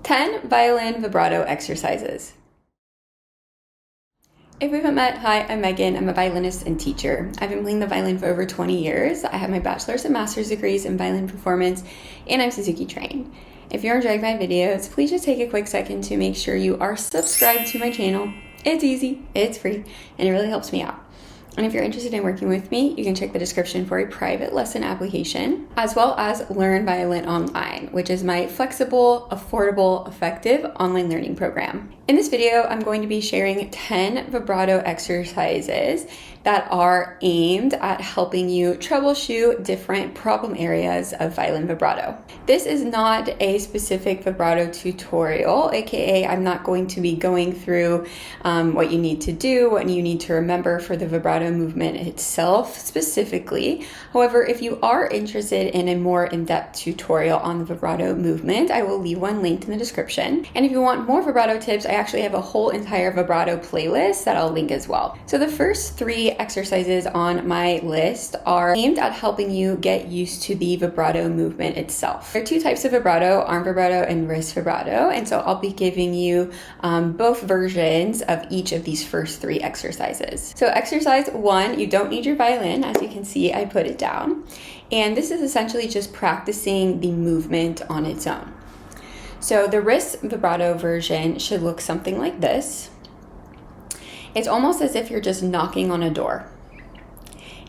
10 violin vibrato exercises. If we haven't met, hi, I'm Megan. I'm a violinist and teacher. I've been playing the violin for over 20 years. I have my bachelor's and master's degrees in violin performance, and I'm Suzuki trained. If you're enjoying my videos, please just take a quick second to make sure you are subscribed to my channel. It's easy, it's free, and it really helps me out. And if you're interested in working with me, you can check the description for a private lesson application, as well as Learn Violin Online, which is my flexible, affordable, effective online learning program. In this video, I'm going to be sharing 10 vibrato exercises that are aimed at helping you troubleshoot different problem areas of violin vibrato. This is not a specific vibrato tutorial, aka I'm not going to be going through what you need to do, what you need to remember for the vibrato movement itself specifically. However, if you are interested in a more in-depth tutorial on the vibrato movement, I will leave one linked in the description. And if you want more vibrato tips, I actually have a whole entire vibrato playlist that I'll link as well. So the first 3 exercises on my list are aimed at helping you get used to the vibrato movement itself. There are 2 types of vibrato, arm vibrato and wrist vibrato, and so I'll be giving you both versions of each of these first 3 exercises. So exercise 1, you don't need your violin. As you can see, I put it down, and this is essentially just practicing the movement on its own. So the wrist vibrato version should look something like this. It's almost as if you're just knocking on a door.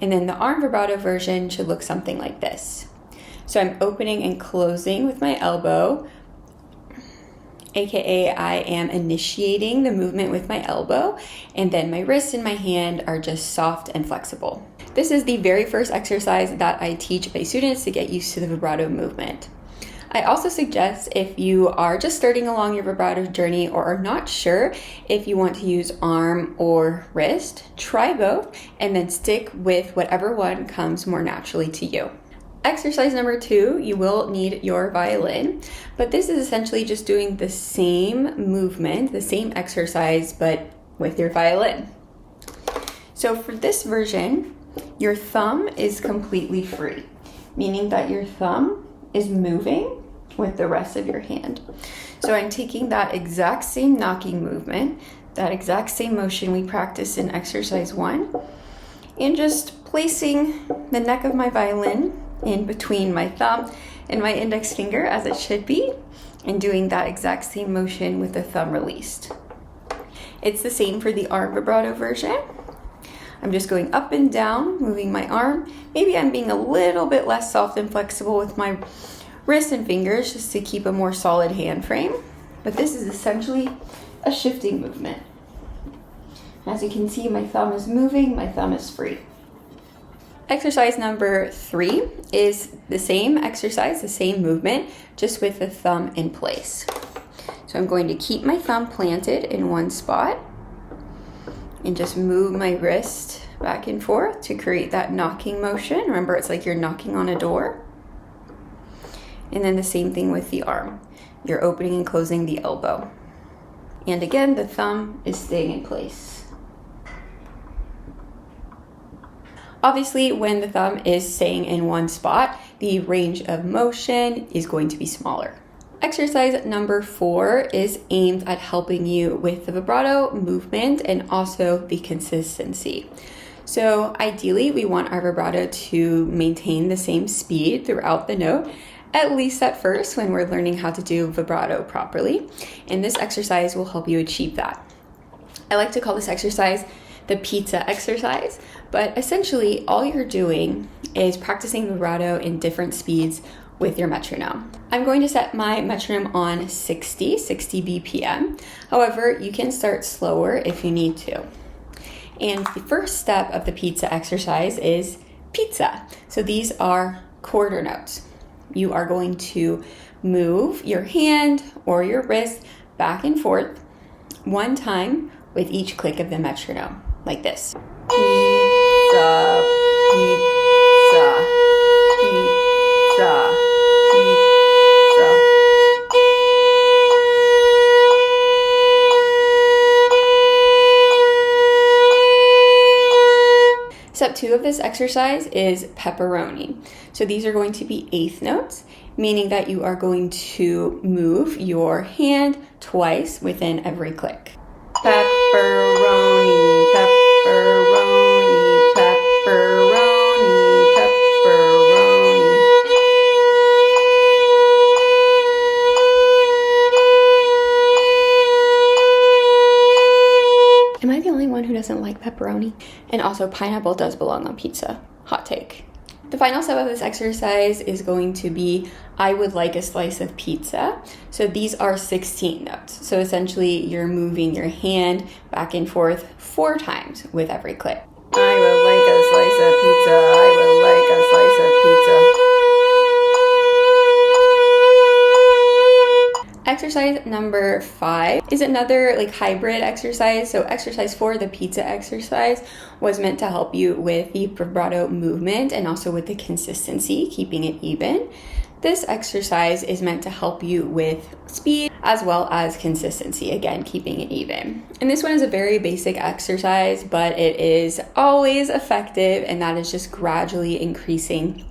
And then the arm vibrato version should look something like this. So I'm opening and closing with my elbow, aka I am initiating the movement with my elbow, and then my wrist and my hand are just soft and flexible. This is the very first exercise that I teach my students to get used to the vibrato movement. I also suggest, if you are just starting along your vibrato journey or are not sure if you want to use arm or wrist, try both and then stick with whatever one comes more naturally to you. Exercise number 2, you will need your violin, but this is essentially just doing the same movement, the same exercise, but with your violin. So for this version, your thumb is completely free, meaning that your thumb is moving with the rest of your hand. So I'm taking that exact same knocking movement, that exact same motion we practiced in exercise 1, and just placing the neck of my violin in between my thumb and my index finger as it should be, and doing that exact same motion with the thumb released. It's the same for the arm vibrato version. I'm just going up and down, moving my arm. Maybe I'm being a little bit less soft and flexible with my wrist and fingers just to keep a more solid hand frame. But this is essentially a shifting movement. As you can see, my thumb is moving, my thumb is free. Exercise number 3 is the same exercise, the same movement, just with the thumb in place. So I'm going to keep my thumb planted in one spot and just move my wrist back and forth to create that knocking motion. Remember, it's like you're knocking on a door. And then the same thing with the arm. You're opening and closing the elbow. And again, the thumb is staying in place. Obviously, when the thumb is staying in one spot, the range of motion is going to be smaller. Exercise number 4 is aimed at helping you with the vibrato movement and also the consistency. So ideally, we want our vibrato to maintain the same speed throughout the note, at least at first when we're learning how to do vibrato properly. And this exercise will help you achieve that. I like to call this exercise the pizza exercise, but essentially all you're doing is practicing vibrato in different speeds with your metronome. I'm going to set my metronome on 60 BPM. However, you can start slower if you need to. And the first step of the pizza exercise is pizza. So these are quarter notes. You are going to move your hand or your wrist back and forth 1 time with each click of the metronome, like this. Pizza, pizza, pizza, pizza. Step Step 2 of this exercise is pepperoni. So these are going to be eighth notes, meaning that you are going to move your hand twice within every click. Pepperoni, pepperoni, pepperoni, pepperoni. Am I the only one who doesn't like pepperoni? And also, pineapple does belong on pizza. Hot take. The final step of this exercise is going to be, I would like a slice of pizza. So these are 16 notes. So essentially, you're moving your hand back and forth 4 times with every click. I would like a slice of pizza. I would like a slice of pizza. Exercise number 5 is another hybrid exercise. So exercise 4, the pizza exercise, was meant to help you with the vibrato movement and also with the consistency, keeping it even. This exercise is meant to help you with speed as well as consistency, again, keeping it even. And this one is a very basic exercise, but it is always effective, and that is just gradually increasing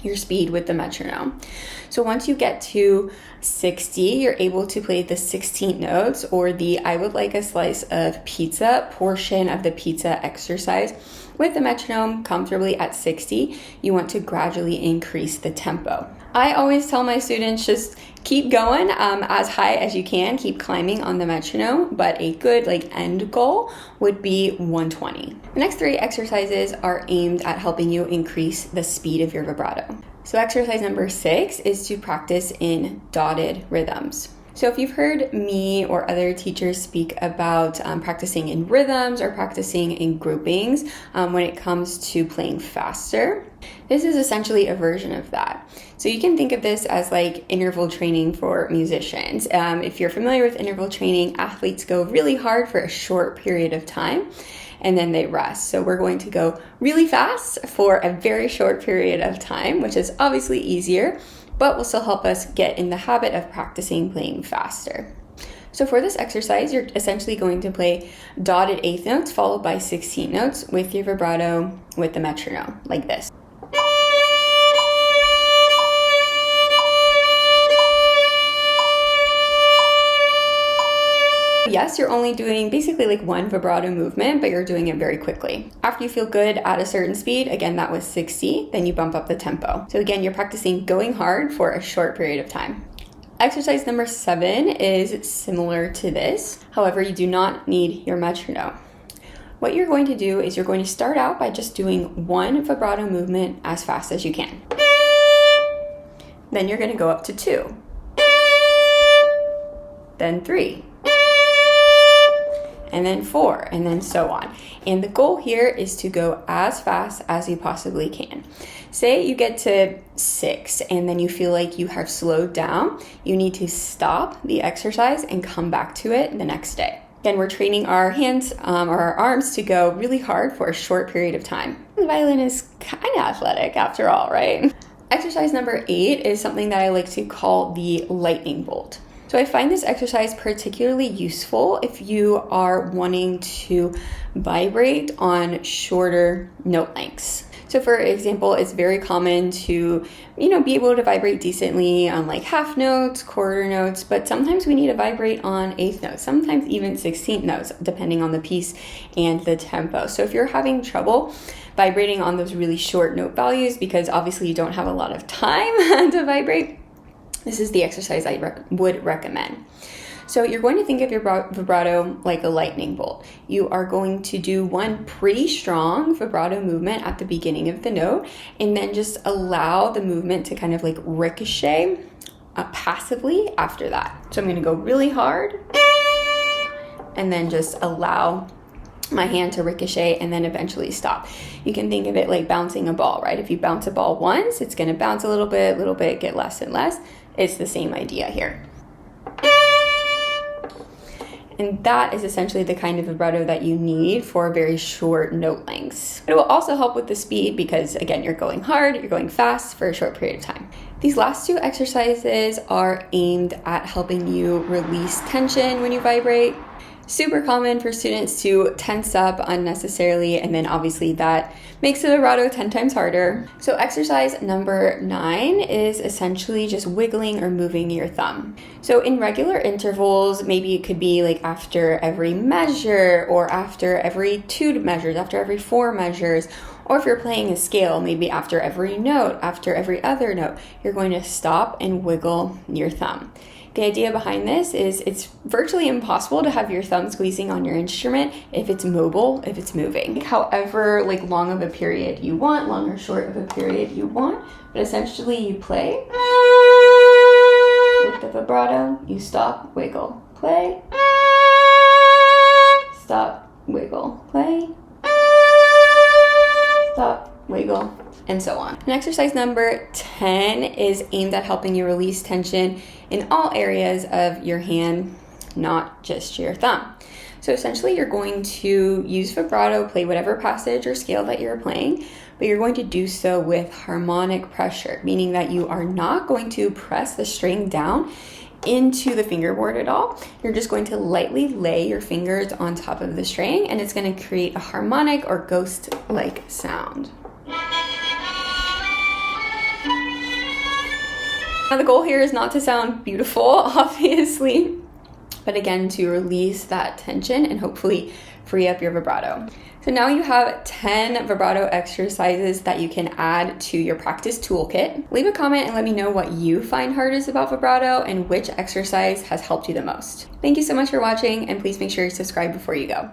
your speed with the metronome. So once you get to 60, you're able to play the 16 notes, or the I would like a slice of pizza portion of the pizza exercise with the metronome comfortably at 60. You want to gradually increase the tempo. I always tell my students, just keep going as high as you can, keep climbing on the metronome, but a good end goal would be 120. The next 3 exercises are aimed at helping you increase the speed of your vibrato. So exercise number 6 is to practice in dotted rhythms. So if you've heard me or other teachers speak about practicing in rhythms or practicing in groupings when it comes to playing faster, this is essentially a version of that. So you can think of this as interval training for musicians. If you're familiar with interval training, athletes go really hard for a short period of time and then they rest. So we're going to go really fast for a very short period of time, which is obviously easier, but will still help us get in the habit of practicing playing faster. So for this exercise, you're essentially going to play dotted eighth notes followed by 16 notes with your vibrato with the metronome, like this. Yes, you're only doing basically one vibrato movement, but you're doing it very quickly. After you feel good at a certain speed, again, that was 60, then you bump up the tempo. So again, you're practicing going hard for a short period of time. Exercise number 7 is similar to this. However, you do not need your metronome. What you're going to do is you're going to start out by just doing 1 vibrato movement as fast as you can. Then you're going to go up to 2, then 3, and then 4, and then so on. And the goal here is to go as fast as you possibly can. Say you get to 6 and then you feel like you have slowed down, you need to stop the exercise and come back to it the next day. Again, we're training our hands or our arms to go really hard for a short period of time. The violin is kind of athletic after all, right? Exercise number 8 is something that I like to call the lightning bolt. So I find this exercise particularly useful if you are wanting to vibrate on shorter note lengths. So for example, it's very common to, be able to vibrate decently on half notes, quarter notes, but sometimes we need to vibrate on eighth notes, sometimes even 16th notes, depending on the piece and the tempo. So if you're having trouble vibrating on those really short note values, because obviously you don't have a lot of time to vibrate, this is the exercise I would recommend. So you're going to think of your vibrato like a lightning bolt. You are going to do one pretty strong vibrato movement at the beginning of the note, and then just allow the movement to kind of ricochet passively after that. So I'm going to go really hard, and then just allow my hand to ricochet and then eventually stop. You can think of it like bouncing a ball, right? If you bounce a ball once, it's going to bounce a little bit, get less and less. It's the same idea here. And that is essentially the kind of vibrato that you need for very short note lengths. It will also help with the speed because, again, you're going hard, you're going fast for a short period of time. These last 2 exercises are aimed at helping you release tension when you vibrate. super common for students to tense up unnecessarily, and then obviously that makes the vibrato 10 times harder. So exercise number 9 is essentially just wiggling or moving your thumb. So in regular intervals, maybe it could be like after every measure, or after every 2 measures, after every 4 measures, or if you're playing a scale, maybe after every note, after every other note, you're going to stop and wiggle your thumb. The idea behind this is it's virtually impossible to have your thumb squeezing on your instrument if it's mobile, if it's moving. However, like long of a period you want, long or short of a period you want, but essentially you play with the vibrato, you stop, wiggle, play, stop, wiggle, play, stop, wiggle, and so on. And exercise number 10 is aimed at helping you release tension in all areas of your hand, not just your thumb. So essentially you're going to use vibrato, play whatever passage or scale that you're playing, but you're going to do so with harmonic pressure, meaning that you are not going to press the string down into the fingerboard at all. You're just going to lightly lay your fingers on top of the string, and it's going to create a harmonic or ghost-like sound. Now the goal here is not to sound beautiful, obviously, but again, to release that tension and hopefully free up your vibrato. So now you have 10 vibrato exercises that you can add to your practice toolkit. Leave a comment and let me know what you find hardest about vibrato and which exercise has helped you the most. Thank you so much for watching, and please make sure you subscribe before you go.